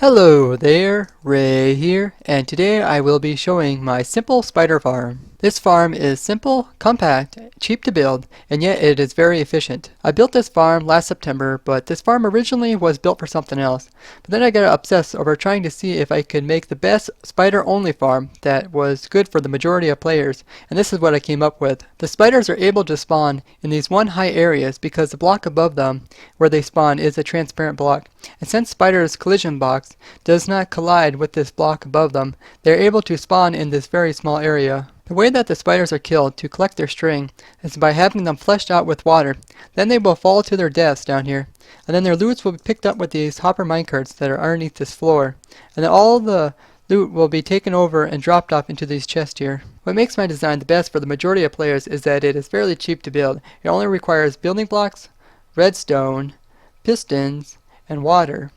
Hello there, Ray here, and today I will be showing my simple spider farm. This farm is simple, compact, cheap to build, and yet it is very efficient. I built this farm last September, but this farm originally was built for something else. But then I got obsessed over trying to see if I could make the best spider-only farm that was good for the majority of players, and this is what I came up with. The spiders are able to spawn in these one high areas because the block above them where they spawn is a transparent block. And since spiders' collision box does not collide with this block above them, they are able to spawn in this very small area. The way that the spiders are killed to collect their string is by having them fleshed out with water. Then they will fall to their deaths down here. And then their loots will be picked up with these hopper minecarts that are underneath this floor. And then all the loot will be taken over and dropped off into these chests here. What makes my design the best for the majority of players is that it is fairly cheap to build. It only requires building blocks, redstone, pistons, and water.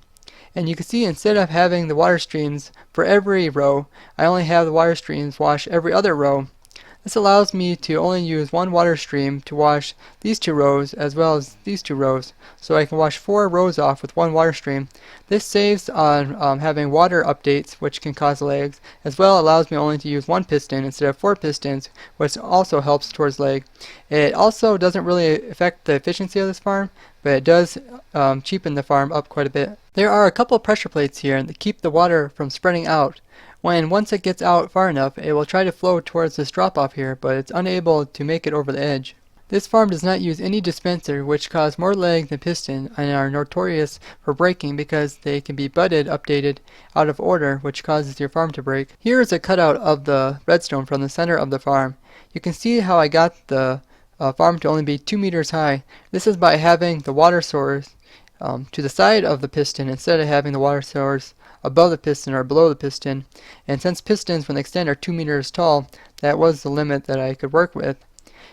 And you can see instead of having the water streams for every row, I only have the water streams wash every other row. This allows me to only use one water stream to wash these two rows as well as these two rows. So I can wash 4 rows off with one water stream. This saves on having water updates, which can cause lags, as well allows me only to use 1 piston instead of 4 pistons, which also helps towards lag. It also doesn't really affect the efficiency of this farm, but it does cheapen the farm up quite a bit. There are a couple pressure plates here that keep the water from spreading out. Once it gets out far enough, it will try to flow towards this drop off here, but it's unable to make it over the edge. This farm does not use any dispenser, which cause more lag than piston and are notorious for breaking because they can be butted updated out of order, which causes your farm to break. Here is a cutout of the redstone from the center of the farm. You can see how I got the farm to only be 2 meters high. This is by having the water source to the side of the piston instead of having the water source above the piston or below the piston. And since pistons when they extend are 2 meters tall, that was the limit that I could work with.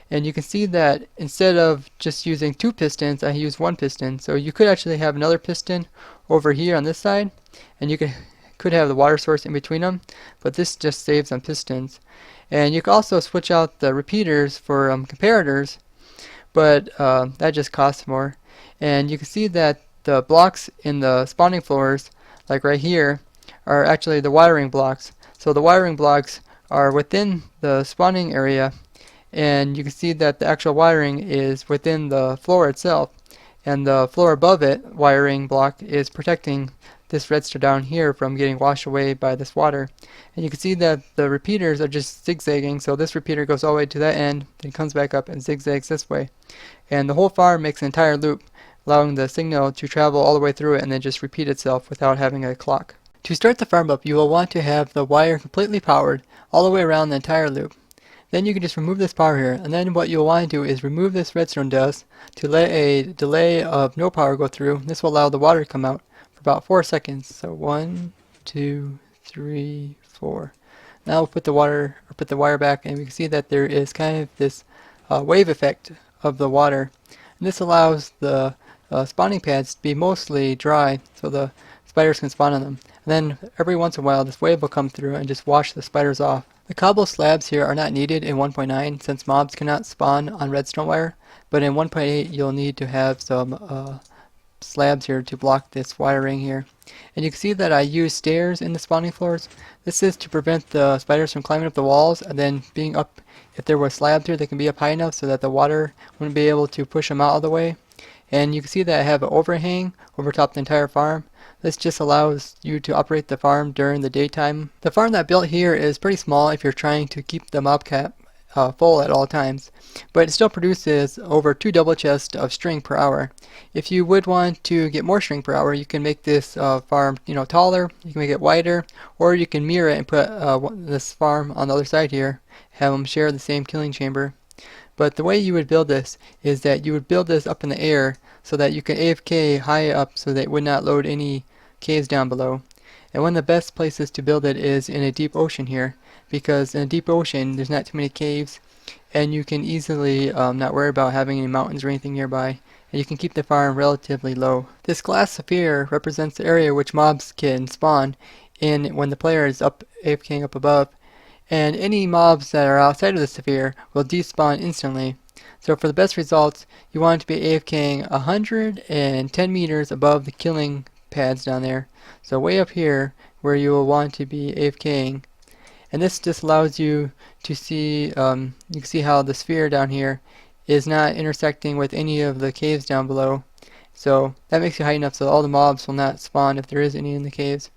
And you can see that instead of just using 2 pistons, I used 1 piston. So you could actually have another piston over here on this side, and you could have the water source in between them, but this just saves on pistons. And you can also switch out the repeaters for comparators, but that just costs more. And you can see that the blocks in the spawning floors, like right here, are actually the wiring blocks. So the wiring blocks are within the spawning area, and you can see that the actual wiring is within the floor itself, and the floor above it wiring block is protecting this redstone down here from getting washed away by this water. And you can see that the repeaters are just zigzagging, so this repeater goes all the way to that end, then comes back up and zigzags this way. And the whole farm makes an entire loop, allowing the signal to travel all the way through it and then just repeat itself without having a clock. To start the farm up, you will want to have the wire completely powered all the way around the entire loop. Then you can just remove this power here, and then what you'll want to do is remove this redstone dust to let a delay of no power go through. This will allow the water to come out for about 4 seconds. So 1, 2, 3, 4. Now we'll put the wire back, and we can see that there is kind of this wave effect of the water. And this allows the spawning pads to be mostly dry so the spiders can spawn on them. And then every once in a while this wave will come through and just wash the spiders off. The cobble slabs here are not needed in 1.9 since mobs cannot spawn on redstone wire, but in 1.8 you'll need to have some slabs here to block this wiring here. And you can see that I use stairs in the spawning floors. This is to prevent the spiders from climbing up the walls and then being up. If there were slabs here, they can be up high enough so that the water wouldn't be able to push them out of the way. And you can see that I have an overhang over top the entire farm. This just allows you to operate the farm during the daytime. The farm that I built here is pretty small if you're trying to keep the mob cap full at all times, but it still produces over 2 double chests of string per hour. If you would want to get more string per hour, you can make this farm taller, you can make it wider, or you can mirror it and put this farm on the other side here, have them share the same killing chamber. But the way you would build this is that you would build this up in the air so that you can AFK high up so that it would not load any caves down below. And one of the best places to build it is in a deep ocean here, because in a deep ocean there's not too many caves and you can easily not worry about having any mountains or anything nearby, and you can keep the farm relatively low. This glass sphere represents the area which mobs can spawn in when the player is up AFKing up above, and any mobs that are outside of the sphere will despawn instantly. So for the best results, you want to be AFKing 110 meters above the killing pads down there. So way up here where you will want to be AFKing. And this just allows you to see, you can see how the sphere down here is not intersecting with any of the caves down below. So that makes you high enough so all the mobs will not spawn if there is any in the caves.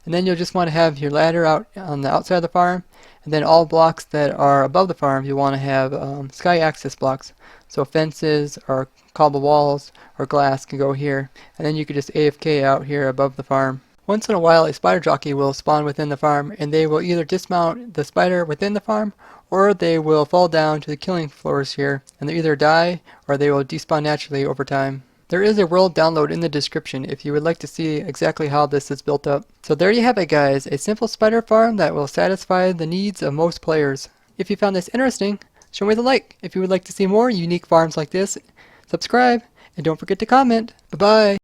And then you'll just want to have your ladder out on the outside of the farm, and then all blocks that are above the farm you want to have sky access blocks. So fences or cobble walls or glass can go here, and then you could just AFK out here above the farm. Once in a while a spider jockey will spawn within the farm, and they will either dismount the spider within the farm or they will fall down to the killing floors here, and they either die or they will despawn naturally over time. There is a world download in the description if you would like to see exactly how this is built up. So there you have it guys, a simple spider farm that will satisfy the needs of most players. If you found this interesting, show me the like. If you would like to see more unique farms like this, subscribe, and don't forget to comment. Bye bye!